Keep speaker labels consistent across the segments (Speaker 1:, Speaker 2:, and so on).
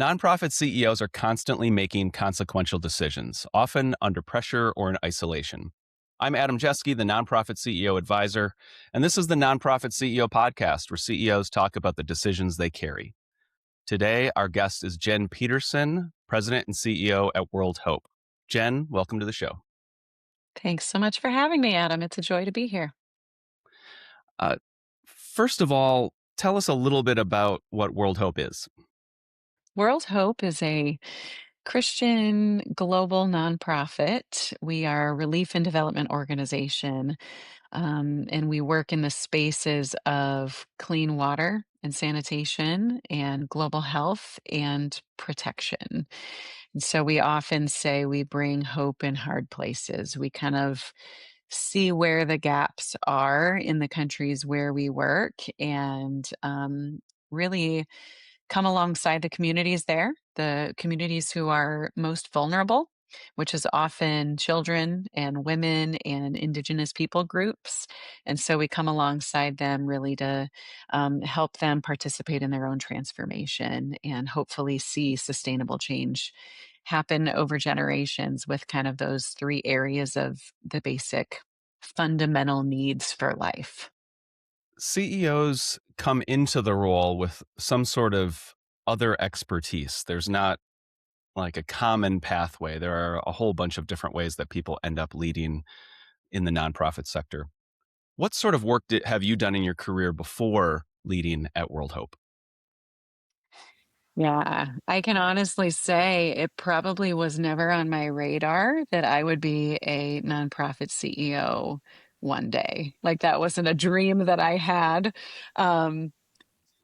Speaker 1: Nonprofit CEOs are constantly making consequential decisions, often under pressure or in isolation. I'm Adam Jeske, the Nonprofit CEO Advisor, and this is the Nonprofit CEO Podcast, where CEOs talk about the decisions they carry. Today, our guest is Jenn Petersen, President and CEO at World Hope. Jenn, welcome to the show.
Speaker 2: Thanks so much for having me, Adam. It's a joy to be here.
Speaker 1: First of all, tell us a little bit about what World Hope is.
Speaker 2: World Hope is a Christian global nonprofit. We are a relief and development organization, and we work in the spaces of clean water and sanitation and global health and protection. And so we often say we bring hope in hard places. We kind of see where the gaps are in the countries where we work and really come alongside the communities there, the communities who are most vulnerable, which is often children and women and Indigenous people groups. And so we come alongside them really to help them participate in their own transformation and hopefully see sustainable change happen over generations with kind of those three areas of the basic fundamental needs for life.
Speaker 1: CEOs come into the role with some sort of other expertise. There's not like a common pathway. There are a whole bunch of different ways that people end up leading in the nonprofit sector. What sort of work have you done in your career before leading at World Hope?
Speaker 2: Yeah, I can honestly say it probably was never on my radar that I would be a nonprofit CEO one day. Like that wasn't a dream that I had. Um,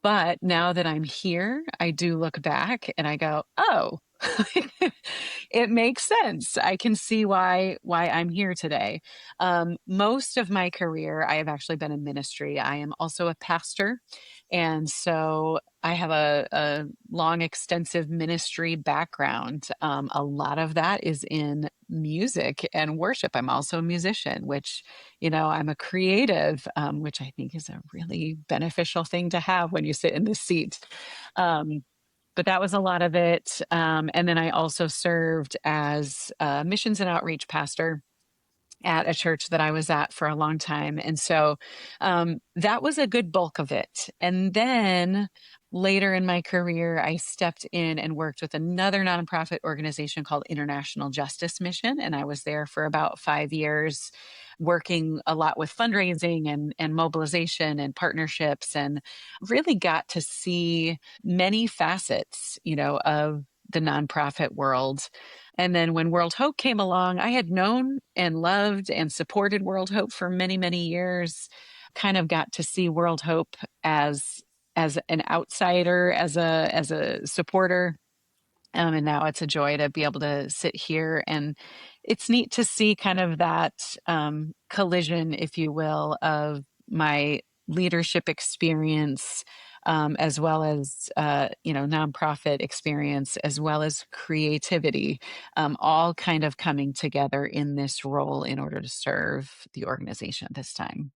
Speaker 2: but now that I'm here, I do look back and I go, oh, it makes sense. I can see why I'm here today. Most of my career, I have actually been in ministry. I am also a pastor, and so I have a long, extensive ministry background. A lot of that is in music and worship. I'm also a musician, which I'm a creative, which I think is a really beneficial thing to have when you sit in this seat. But that was a lot of it. And then I also served as a missions and outreach pastor at a church that I was at for a long time. And so that was a good bulk of it. And then later in my career, I stepped in and worked with another nonprofit organization called International Justice Mission. And I was there for about 5 years, working a lot with fundraising and mobilization and partnerships, and really got to see many facets, of the nonprofit world. And then when World Hope came along, I had known and loved and supported World Hope for many, many years. Kind of got to see World Hope as an outsider, as a supporter. And now it's a joy to be able to sit here, and it's neat to see kind of that collision, if you will, of my leadership experience, as well as nonprofit experience, as well as creativity, all kind of coming together in this role in order to serve the organization at this time.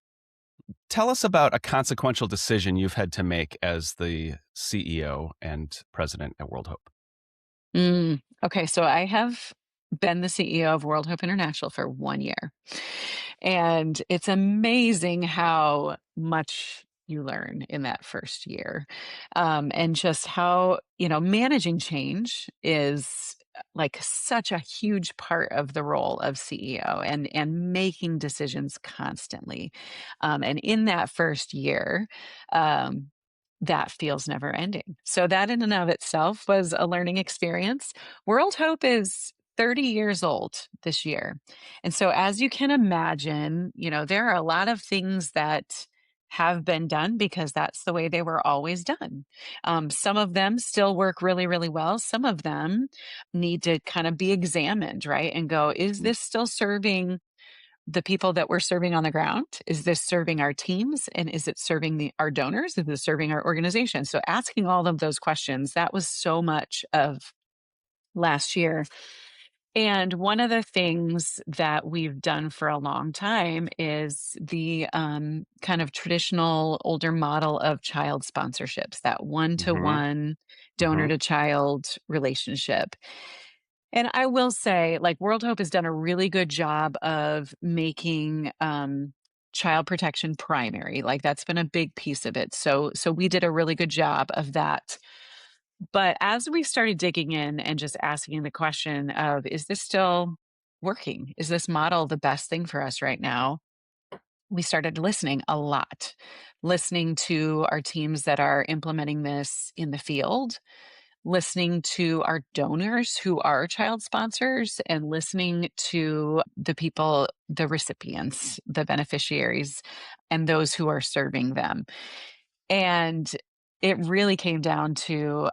Speaker 1: Tell us about a consequential decision you've had to make as the CEO and president at World Hope.
Speaker 2: Okay, so I have been the CEO of World Hope International for 1 year. And it's amazing how much you learn in that first year. And just how, managing change is like such a huge part of the role of CEO, and making decisions constantly. And in that first year, um, that feels never ending. So that in and of itself was a learning experience. World Hope is 30 years old this year. And so as you can imagine, there are a lot of things that have been done because that's the way they were always done. Some of them still work really, really well. Some of them need to kind of be examined, right? And go, is this still serving the people that we're serving on the ground? Is this serving our teams? And is it serving our donors? Is it serving our organization? So asking all of those questions, that was so much of last year. And one of the things that we've done for a long time is the kind of traditional older model of child sponsorships, that
Speaker 1: Mm-hmm.
Speaker 2: one-to-one donor
Speaker 1: Hmm.
Speaker 2: to child relationship. And I will say, like, World Hope has done a really good job of making child protection primary. Like, that's been a big piece of it. So we did a really good job of that. But as we started digging in and just asking the question of, is this still working? Is this model the best thing for us right now? We started listening a lot, listening to our teams that are implementing this in the field, listening to our donors who are child sponsors, and listening to the people, the recipients, the beneficiaries, and those who are serving them. And it really came down to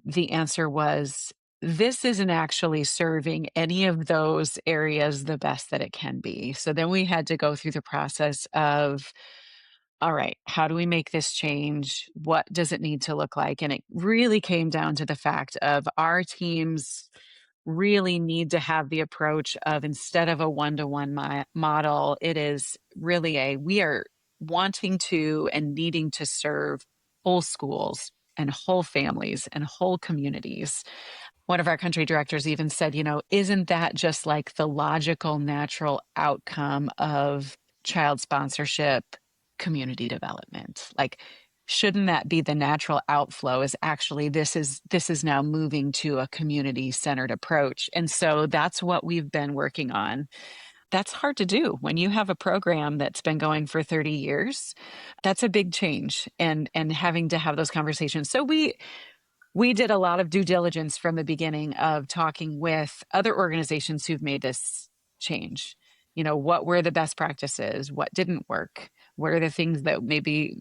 Speaker 2: the answer was this isn't actually serving any of those areas the best that it can be. So then we had to go through the process of, all right, how do we make this change? What does it need to look like? And it really came down to the fact of our teams really need to have the approach of, instead of a one-to-one model, it is really a, we are wanting to and needing to serve whole schools and whole families and whole communities. One of our country directors even said, isn't that just like the logical, natural outcome of child sponsorship, community development? Like, shouldn't that be the natural outflow? Is actually this is now moving to a community centered approach. And so that's what we've been working on. That's hard to do when you have a program that's been going for 30 years. That's a big change, and having to have those conversations. So we did a lot of due diligence from the beginning of talking with other organizations who've made this change. What were the best practices? What didn't work? What are the things that maybe,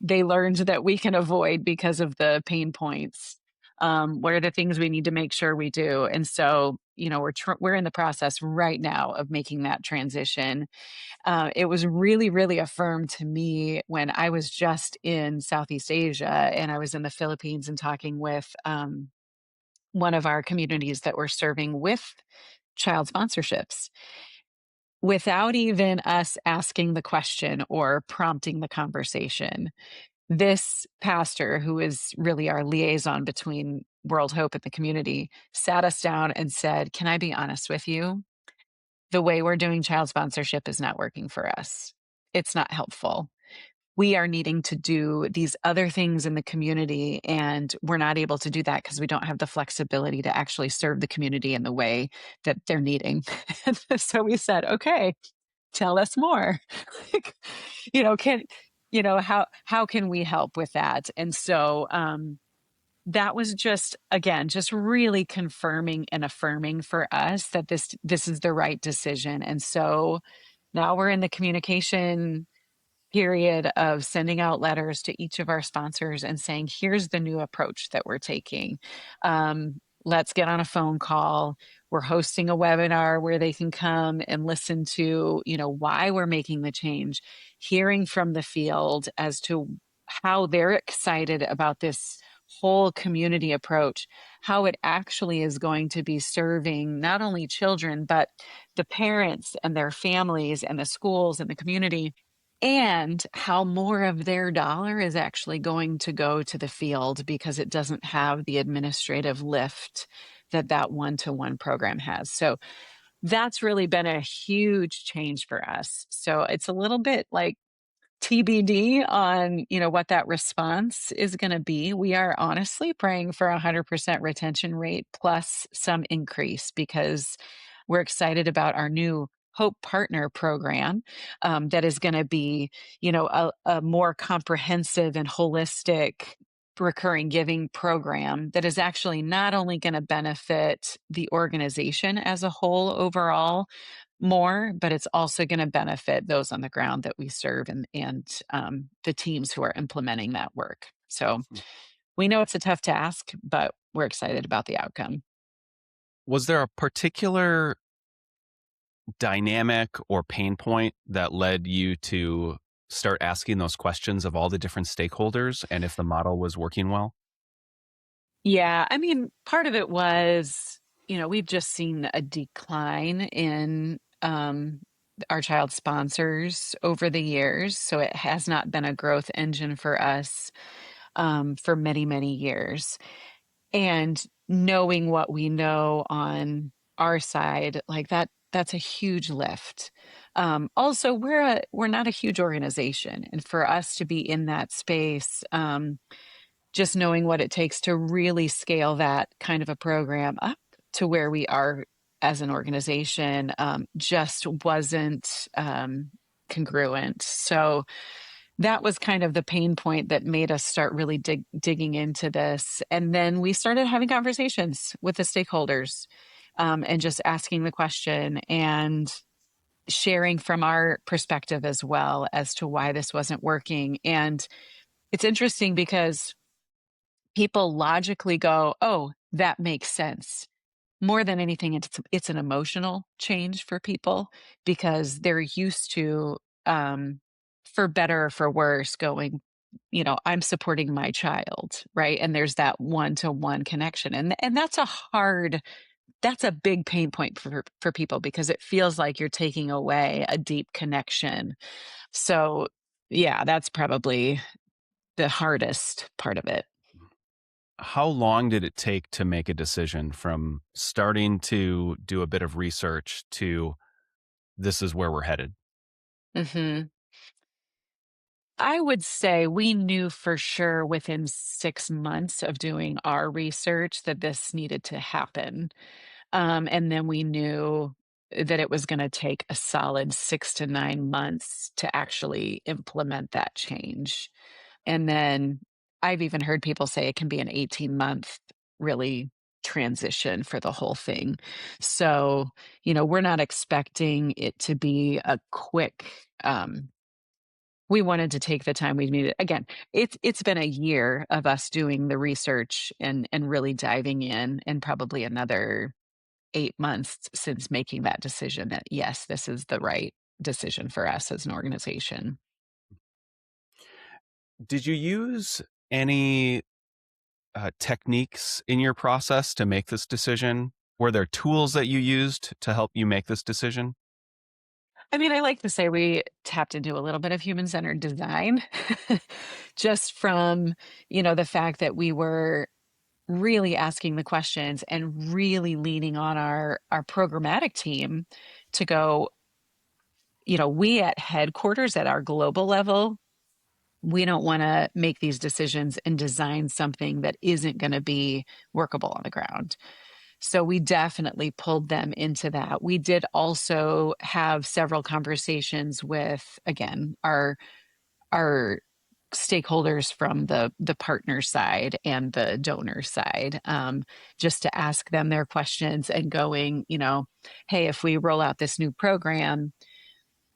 Speaker 2: they learned that we can avoid because of the pain points? What are the things we need to make sure we do? And so, we're in the process right now of making that transition. It was really, really affirmed to me when I was just in Southeast Asia and I was in the Philippines and talking with one of our communities that we're serving with child sponsorships. Without even us asking the question or prompting the conversation, this pastor, who is really our liaison between World Hope and the community, sat us down and said, "Can I be honest with you? The way we're doing child sponsorship is not working for us. It's not helpful. We are needing to do these other things in the community, and we're not able to do that because we don't have the flexibility to actually serve the community in the way that they're needing." So we said, okay, tell us more. Like, can, how can we help with that? And so, that was just, again, just really confirming and affirming for us that this is the right decision. And so now we're in the communication period of sending out letters to each of our sponsors and saying, here's the new approach that we're taking. Let's get on a phone call. We're hosting a webinar where they can come and listen to, why we're making the change, hearing from the field as to how they're excited about this whole community approach, how it actually is going to be serving not only children, but the parents and their families and the schools and the community, and how more of their dollar is actually going to go to the field because it doesn't have the administrative lift that one-to-one program has. So that's really been a huge change for us. So it's a little bit like TBD on, what that response is going to be. We are honestly praying for 100% retention rate plus some increase because we're excited about our new Hope Partner program, that is going to be, a more comprehensive and holistic recurring giving program that is actually not only going to benefit the organization as a whole overall more, but it's also going to benefit those on the ground that we serve, and the teams who are implementing that work. So we know it's a tough task, but we're excited about the outcome.
Speaker 1: Was there a particular dynamic or pain point that led you to start asking those questions of all the different stakeholders and if the model was working well?
Speaker 2: Yeah, I mean, part of it was, we've just seen a decline in our child sponsors over the years. So it has not been a growth engine for us for many, many years. And knowing what we know on our side, like that's a huge lift. Also, we're not a huge organization, and for us to be in that space, just knowing what it takes to really scale that kind of a program up to where we are as an organization, just wasn't congruent. So that was kind of the pain point that made us start really digging into this. And then we started having conversations with the stakeholders, and just asking the question and sharing from our perspective as well as to why this wasn't working. And it's interesting because people logically go, oh, that makes sense. More than anything, it's an emotional change for people because they're used to, um, for better or for worse, going, I'm supporting my child, right? And there's that one-to-one connection. And that's a big pain point for people because it feels like you're taking away a deep connection. So, yeah, that's probably the hardest part of it.
Speaker 1: How long did it take to make a decision from starting to do a bit of research to this is where we're headed?
Speaker 2: Mhm. I would say we knew for sure within 6 months of doing our research that this needed to happen. And then we knew that it was gonna take a solid 6 to 9 months to actually implement that change. And then I've even heard people say it can be an 18-month really transition for the whole thing. So, we're not expecting it to be a quick, we wanted to take the time we needed. Again, it's been a year of us doing the research and really diving in, and probably another 8 months since making that decision that, yes, this is the right decision for us as an organization.
Speaker 1: Did you use any techniques in your process to make this decision? Were there tools that you used to help you make this decision?
Speaker 2: I mean, I like to say we tapped into a little bit of human-centered design just from, the fact that we were really asking the questions and really leaning on our programmatic team to go, we at headquarters at our global level, we don't want to make these decisions and design something that isn't going to be workable on the ground. So we definitely pulled them into that. We did also have several conversations with, again, our stakeholders from the partner side and the donor side, just to ask them their questions and going, hey, if we roll out this new program,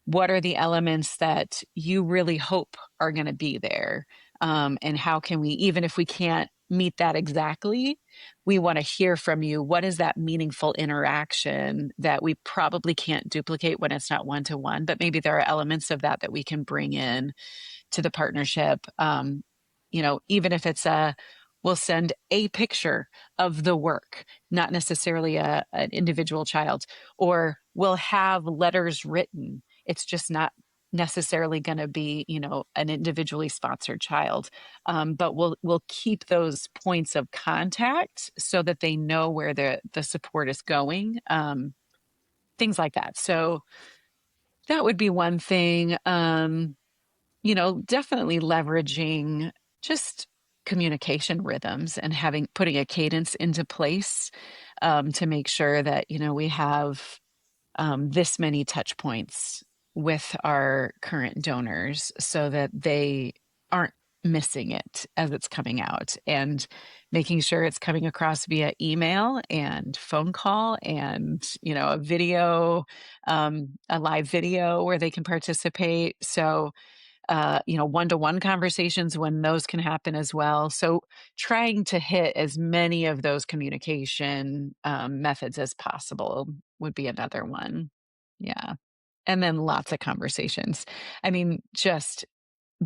Speaker 2: what are the elements that you really hope are going to be there? And how can we, even if we can't meet that exactly, we want to hear from you. What is that meaningful interaction that we probably can't duplicate when it's not one to one, but maybe there are elements of that that we can bring in to the partnership. Even if it's we'll send a picture of the work, not necessarily an individual child, or we'll have letters written. It's just not necessarily going to be, an individually sponsored child. But we'll keep those points of contact so that they know where the support is going. Things like that. So that would be one thing. Definitely leveraging just communication rhythms and putting a cadence into place, to make sure that, we have, this many touch points with our current donors so that they aren't missing it as it's coming out, and making sure it's coming across via email and phone call and, a live video where they can participate. So, one-to-one conversations when those can happen as well. So trying to hit as many of those communication, methods as possible would be another one. Yeah. And then lots of conversations. I mean, just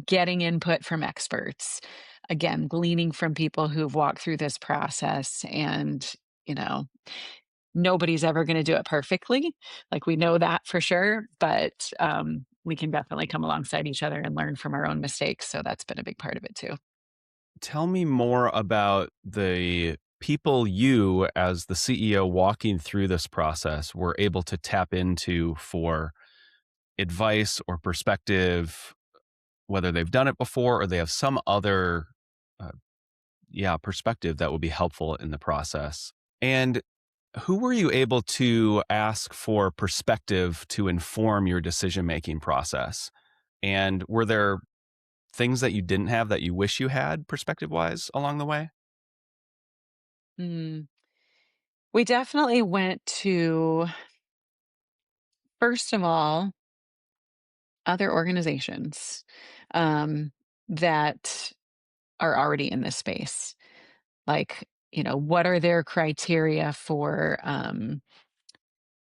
Speaker 2: getting input from experts. Again, gleaning from people who've walked through this process, and, you know, nobody's ever going to do it perfectly. Like, we know that for sure, but we can definitely come alongside each other and learn from our own mistakes. So that's been a big part of it too.
Speaker 1: Tell me more about the people you, as the CEO walking through this process, were able to tap into for advice or perspective, whether they've done it before or they have some other, uh, perspective that would be helpful in the process? And who were you able to ask for perspective to inform your decision making process? And were there things that you didn't have that you wish you had perspective wise along the way?
Speaker 2: Mm. We definitely went to, first of all, other organizations um, that are already in this space. Like, what are their criteria for,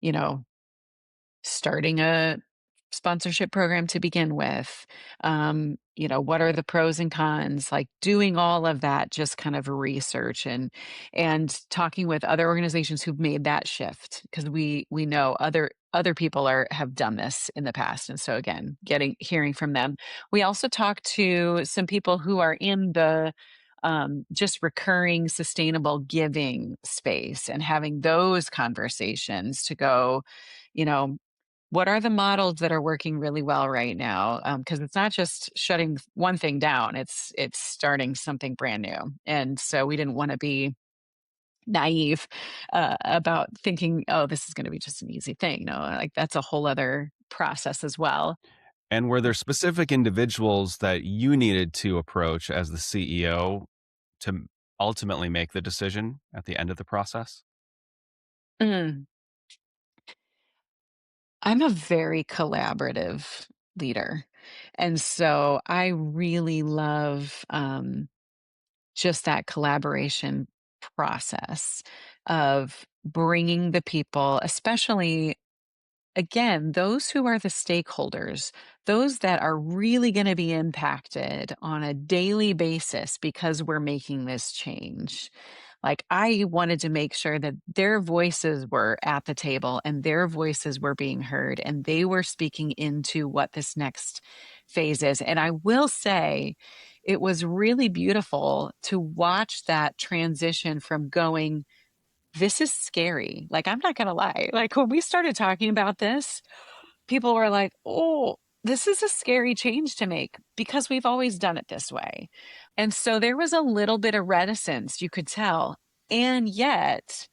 Speaker 2: you know, starting a sponsorship program to begin with? What are the pros and cons? Like doing all of that, just kind of research and talking with other organizations who've made that shift, because we know other people have done this in the past. And so again, hearing from them. We also talked to some people who are in the just recurring sustainable giving space and having those conversations to go, you know, what are the models that are working really well right now? Because it's not just shutting one thing down; it's starting something brand new. And so we didn't want to be naive about thinking, "Oh, this is going to be just an easy thing." No, like that's a whole other process as well.
Speaker 1: And were there specific individuals that you needed to approach as the CEO to ultimately make the decision at the end of the process?
Speaker 2: Mm. I'm a very collaborative leader, and so I really love just that collaboration process of bringing the people, especially again, those who are the stakeholders, those that are really going to be impacted on a daily basis because we're making this change. Like, I wanted to make sure that their voices were at the table and their voices were being heard and they were speaking into what this next phase is. And I will say, it was really beautiful to watch that transition from going, this is scary. Like, I'm not going to lie. Like, when we started talking about this, people were like, oh, this is a scary change to make because we've always done it this way. And so there was a little bit of reticence, you could tell. And yet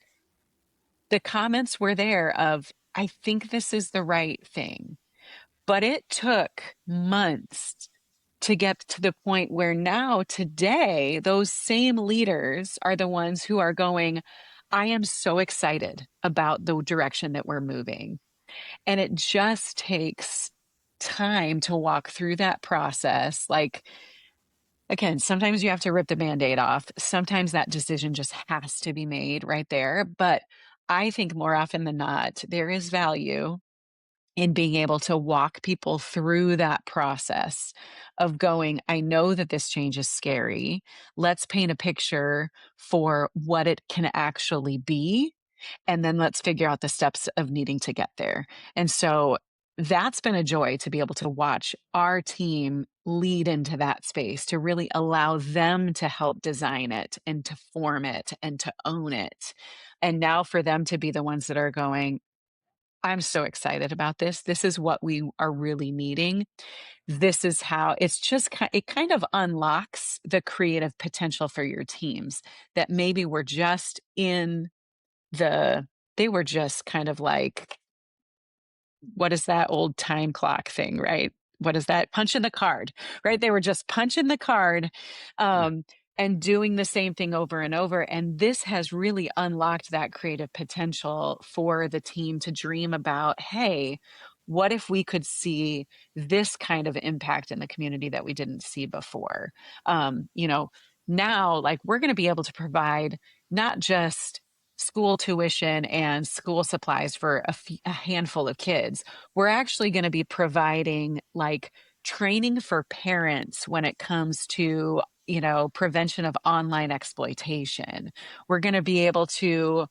Speaker 2: the comments were there of, I think this is the right thing. But it took months to get to the point where now, today, those same leaders are the ones who are going, I am so excited about the direction that we're moving. And it just takes time to walk through that process. Like, again, sometimes you have to rip the band-aid off. Sometimes that decision just has to be made right there. But I think more often than not, there is value in being able to walk people through that process of going, I know that this change is scary. Let's paint a picture for what it can actually be. And then let's figure out the steps of needing to get there. And so that's been a joy to be able to watch our team lead into that space, to really allow them to help design it and to form it and to own it. And now for them to be the ones that are going, I'm so excited about this. This is what we are really needing. This is how it's just it kind of unlocks the creative potential for your teams that maybe were just in they were just kind of like, what is that old time clock thing, right? What is that? Punching the card, right? They were just punching the card,
Speaker 1: Yeah.
Speaker 2: um, and doing the same thing over and over. And this has really unlocked that creative potential for the team to dream about, hey, what if we could see this kind of impact in the community that we didn't see before? Um, you know, Now, like, we're going to be able to provide not just school tuition and school supplies for a handful of kids. We're actually going to be providing like training for parents when it comes to, prevention of online exploitation. We're going to be able to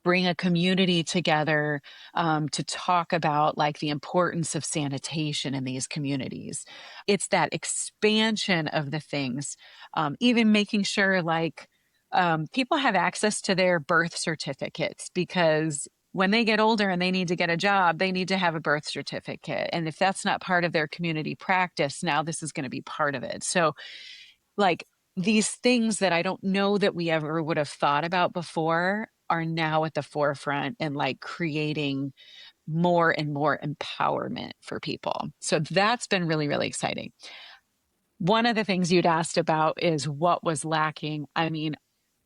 Speaker 2: bring a community together to talk about like the importance of sanitation in these communities. It's that expansion of the things, even making sure like people have access to their birth certificates because when they get older and they need to get a job, they need to have a birth certificate. And if that's not part of their community practice, now this is going to be part of it. So, like, these things that I don't know that we ever would have thought about before are now at the forefront and like creating more and more empowerment for people. So that's been really, really exciting. One of the things you'd asked about is what was lacking. I mean,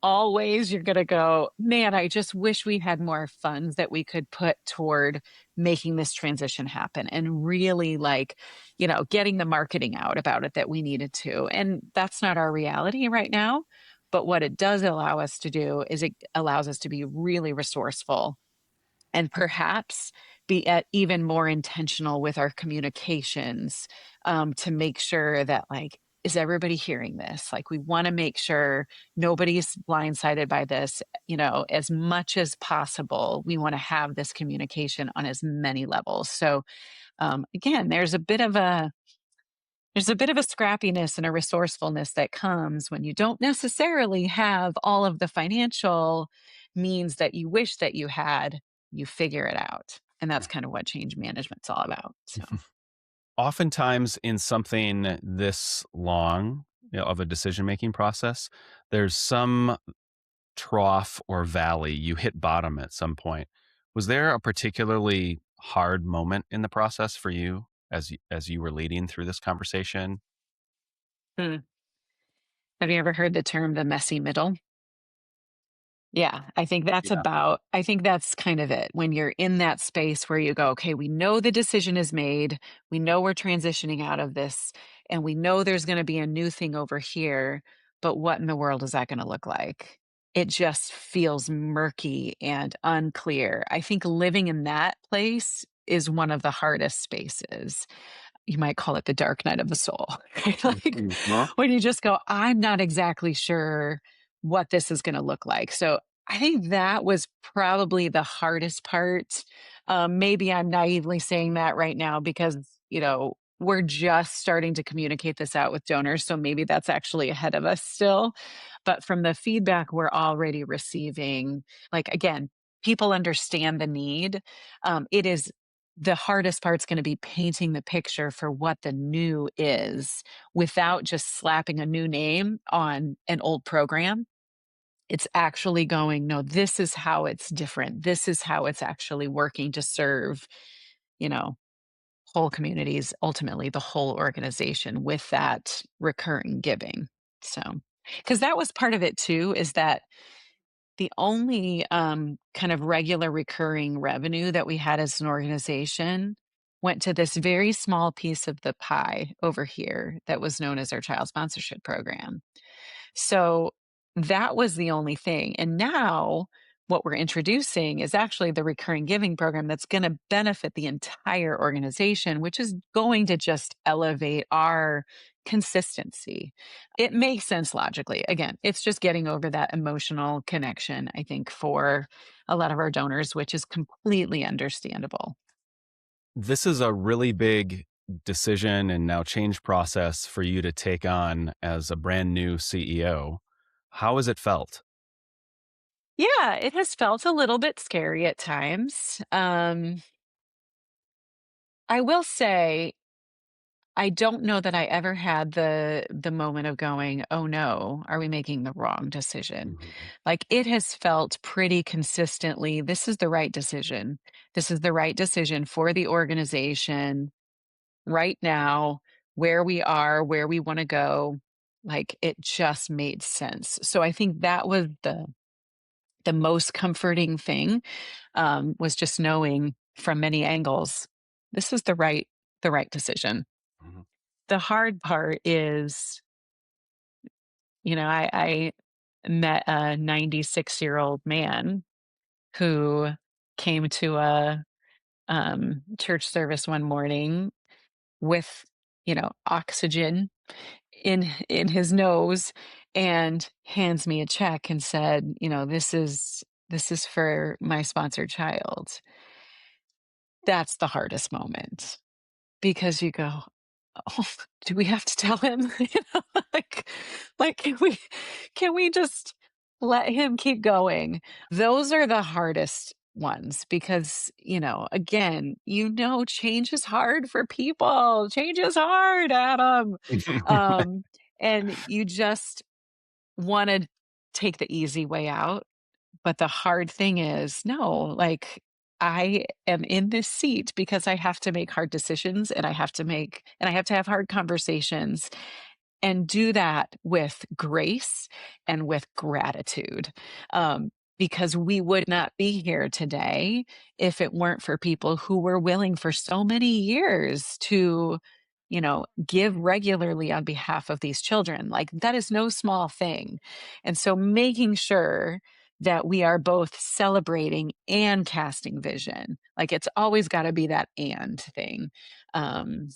Speaker 2: always you're going to go, man, I just wish we had more funds that we could put toward making this transition happen and really like, getting the marketing out about it that we needed to. And that's not our reality right now. But what it does allow us to do is it allows us to be really resourceful and perhaps be even more intentional with our communications, to make sure that like, is everybody hearing this? Like, we want to make sure nobody's blindsided by this, as much as possible. We want to have this communication on as many levels. So, again, there's a bit of a scrappiness and a resourcefulness that comes when you don't necessarily have all of the financial means that you wish that you had. You figure it out. And that's kind of what change management's all about. So,
Speaker 1: Oftentimes, in something this long, of a decision making process, there's some trough or valley. You hit bottom at some point. Was there a particularly hard moment in the process for you as you were leading through this conversation?
Speaker 2: hmm. Have you ever heard the term the messy middle? Yeah, I think that's kind of it. When you're in that space where you go, okay, we know the decision is made, we know we're transitioning out of this, and we know there's going to be a new thing over here, but what in the world is that going to look like? It just feels murky and unclear. I think living in that place is one of the hardest spaces. You might call it the dark night of the soul. Right? Like
Speaker 1: Mhm.
Speaker 2: when you just go, I'm not exactly sure what this is going to look like. So I think that was probably the hardest part. Maybe I'm naively saying that right now because, we're just starting to communicate this out with donors. So maybe that's actually ahead of us still. But from the feedback we're already receiving, like, again, people understand the need. It is the hardest part's going to be painting the picture for what the new is without just slapping a new name on an old program. It's actually going, no, this is how it's different. This is how it's actually working to serve, you know, whole communities, ultimately the whole organization with that recurring giving. So, because that was part of it too, is that the only kind of regular recurring revenue that we had as an organization went to this very small piece of the pie over here that was known as our child sponsorship program. So that was the only thing. And now what we're introducing is actually the recurring giving program that's going to benefit the entire organization, which is going to just elevate our consistency. It makes sense logically. Again, it's just getting over that emotional connection, I think, for a lot of our donors, which is completely understandable.
Speaker 1: This is a really big decision and now change process for you to take on as a brand new CEO. How has it felt?
Speaker 2: Yeah, it has felt a little bit scary at times. I will say I don't know that I ever had the moment of going, "Oh no, are we making the wrong decision?"
Speaker 1: Mhm.
Speaker 2: Like, it has felt pretty consistently, this is the right decision. This is the right decision for the organization right now, where we are, where we wanna go. Like, it just made sense. So I think that was the most comforting thing, was just knowing from many angles, this is the right decision.
Speaker 1: Mhm.
Speaker 2: The hard part is, I met a 96-year-old man who came to a church service one morning with, oxygen in his nose and hands me a check and said, this is for my sponsored child. That's the hardest moment because you go, oh, do we have to tell him? Like, can we just let him keep going. Those are the hardest ones because, again, change is hard for people. Change is hard, Adam. Um, and you just want to take the easy way out. But the hard thing is, no, like I am in this seat because I have to make hard decisions and I have to have hard conversations and do that with grace and with gratitude. Um, because we would not be here today if it weren't for people who were willing for so many years to, give regularly on behalf of these children. Like that is no small thing. And so making sure that we are both celebrating and casting vision. Like it's always got to be that and thing. Um,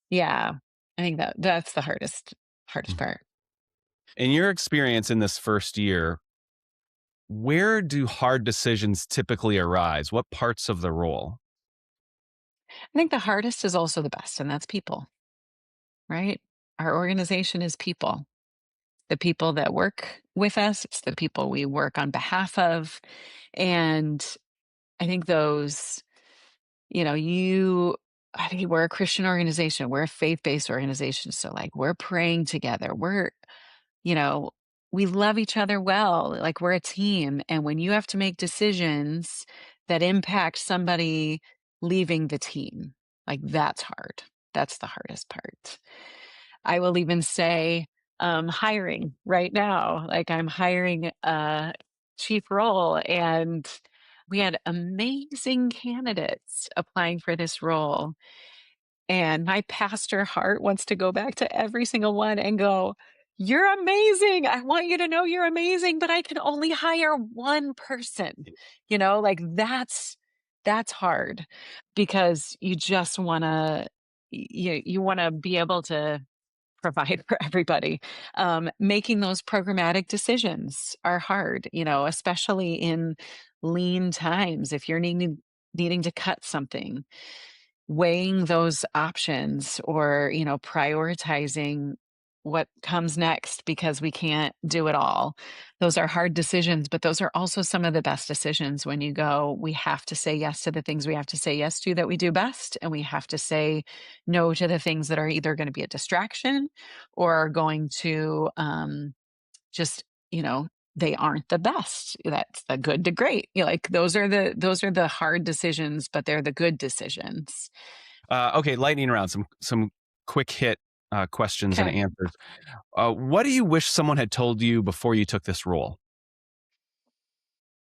Speaker 2: yeah, I think that's the hardest part.
Speaker 1: In your experience in this first year, where do hard decisions typically arise? What parts of the role?
Speaker 2: I think the hardest is also the best, and that's people, right? Our organization is people. The people that work with us, it's the people we work on behalf of. And I think those, you know, you I think we're a Christian organization. We're a faith-based organization. So like we're praying together. You know, we love each other well, like we're a team. And when you have to make decisions that impact somebody leaving the team, like that's hard. That's the hardest part. I will even say hiring right now, like I'm hiring a chief role and we had amazing candidates applying for this role. And my pastor heart wants to go back to every single one and go, "You're amazing. I want you to know you're amazing, but I can only hire one person." Like that's hard because you just want to you want to be able to provide for everybody. Making those programmatic decisions are hard, especially in lean times. If you're needing to cut something, weighing those options or prioritizing what comes next because we can't do it all. Those are hard decisions, but those are also some of the best decisions when you go, we have to say yes to the things we have to say yes to that we do best, and we have to say no to the things that are either going to be a distraction or are going to just they aren't the best. That's the good to great. Like those are the hard decisions, but they're the good decisions.
Speaker 1: Okay, lightning round, some quick hit questions and
Speaker 2: Okay.
Speaker 1: answers. What do you wish someone had told you before you took this role?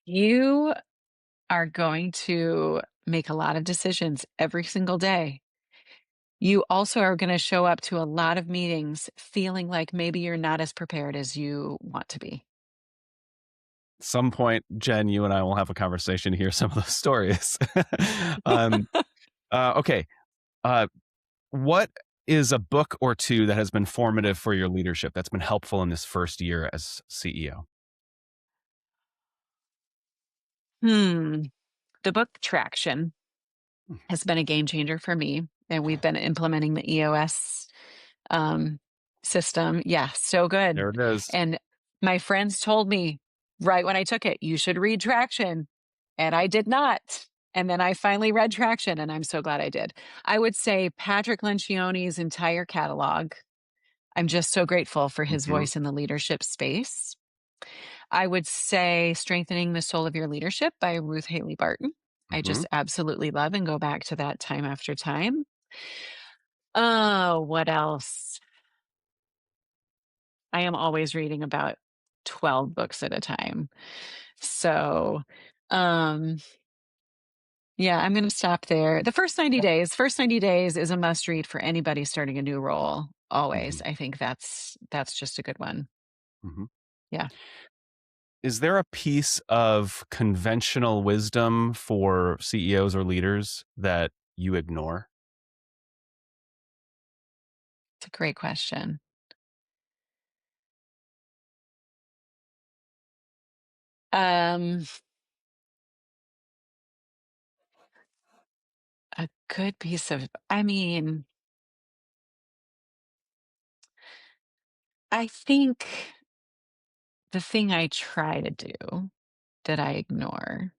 Speaker 2: You are going to make a lot of decisions every single day. You also are going to show up to a lot of meetings feeling like maybe you're not as prepared as you want to be.
Speaker 1: Some point, Jen, you and I will have a conversation to hear some of those stories. um, okay. Uh, what is a book or two that has been formative for your leadership that's been helpful in this first year as CEO?
Speaker 2: Hmm. The book Traction has been a game changer for me. And we've been implementing the EOS um, system. Yeah, so good.
Speaker 1: There it is.
Speaker 2: And my friends told me right when I took it, you should read Traction. And I did not. And then I finally read Traction, and I'm so glad I did. I would say Patrick Lencioni's entire catalog. I'm just so grateful for his
Speaker 1: Hmm.
Speaker 2: voice in the leadership space. I would say Strengthening the Soul of Your Leadership by Ruth Haley Barton. I
Speaker 1: Hmm.
Speaker 2: just absolutely love and go back to that time after time. Oh, what else? I am always reading about 12 books at a time. So, um, yeah, I'm going to stop there. The first 90 days is a must read for anybody starting a new role.
Speaker 1: Hmm.
Speaker 2: Always. I think that's just a good one.
Speaker 1: Hmm.
Speaker 2: Yeah.
Speaker 1: Is there a piece of conventional wisdom for CEOs or leaders that you ignore?
Speaker 2: It's a great question. Um, a good piece of I mean, I think the thing I try to do that I ignore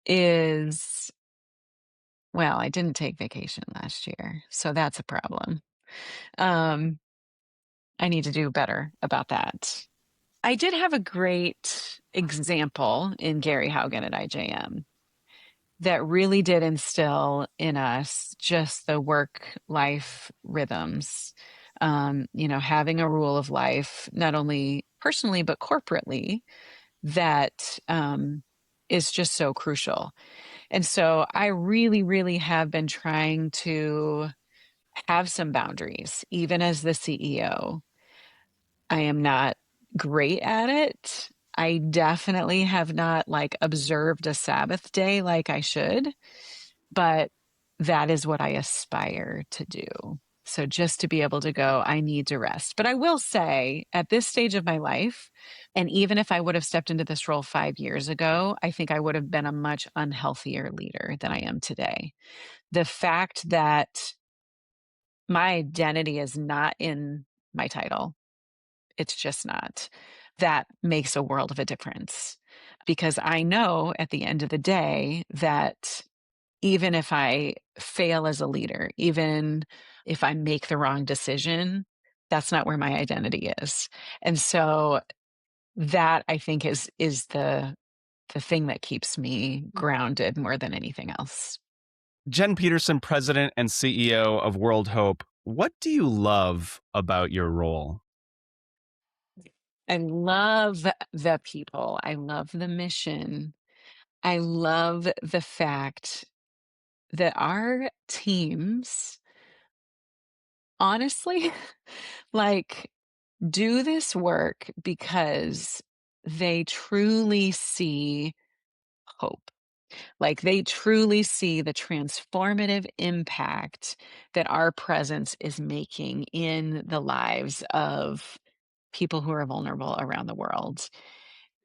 Speaker 2: is, well, I didn't take vacation last year, so that's a problem. Um, I need to do better about that. I did have a great example in Gary Haugen at IJM that really did instill in us just the work life rhythms. Having a rule of life, not only personally, but corporately, that is just so crucial. And so I really, really have been trying to have some boundaries, even as the CEO. I am not great at it. I definitely have not like observed a Sabbath day like I should, but that is what I aspire to do. So just to be able to go, I need to rest. But I will say at this stage of my life, and even if I would have stepped into this role 5 years ago, I think I would have been a much unhealthier leader than I am today. The fact that my identity is not in my title, it's just not. That makes a world of a difference because I know at the end of the day that even if I fail as a leader, even if I make the wrong decision, that's not where my identity is. And so that I think is the thing that keeps me grounded more than anything else.
Speaker 1: Jenn Petersen, President and CEO of World Hope. What do you love about your role?
Speaker 2: I love the people. I love the mission. I love the fact that our teams, honestly, like, do this work because they truly see hope. Like, they truly see the transformative impact that our presence is making in the lives of people who are vulnerable around the world.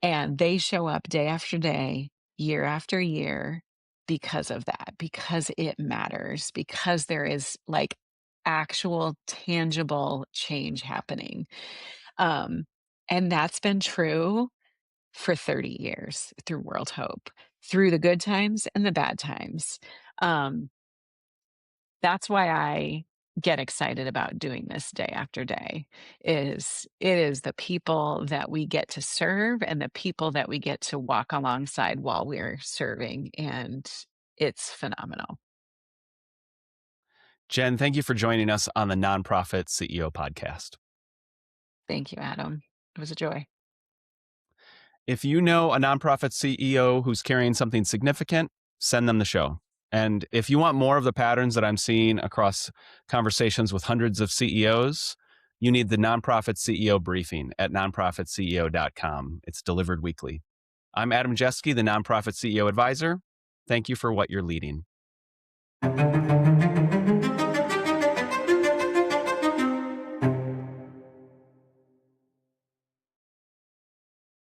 Speaker 2: And they show up day after day, year after year because of that, because it matters, because there is like actual tangible change happening. Um, and that's been true for 30 years through World Hope, through the good times and the bad times. Um, that's why I get excited about doing this day after day is it is the people that we get to serve and the people that we get to walk alongside while we're serving, and it's phenomenal.
Speaker 1: Jenn, thank you for joining us on the Nonprofit CEO podcast.
Speaker 2: Thank you, Adam. It was a joy.
Speaker 1: If you know a nonprofit CEO who's carrying something significant, send them the show. And if you want more of the patterns that I'm seeing across conversations with hundreds of CEOs, you need the Nonprofit CEO briefing at nonprofitceo.com. It's delivered weekly. I'm Adam Jeske, the Nonprofit CEO Advisor. Thank you for what you're leading.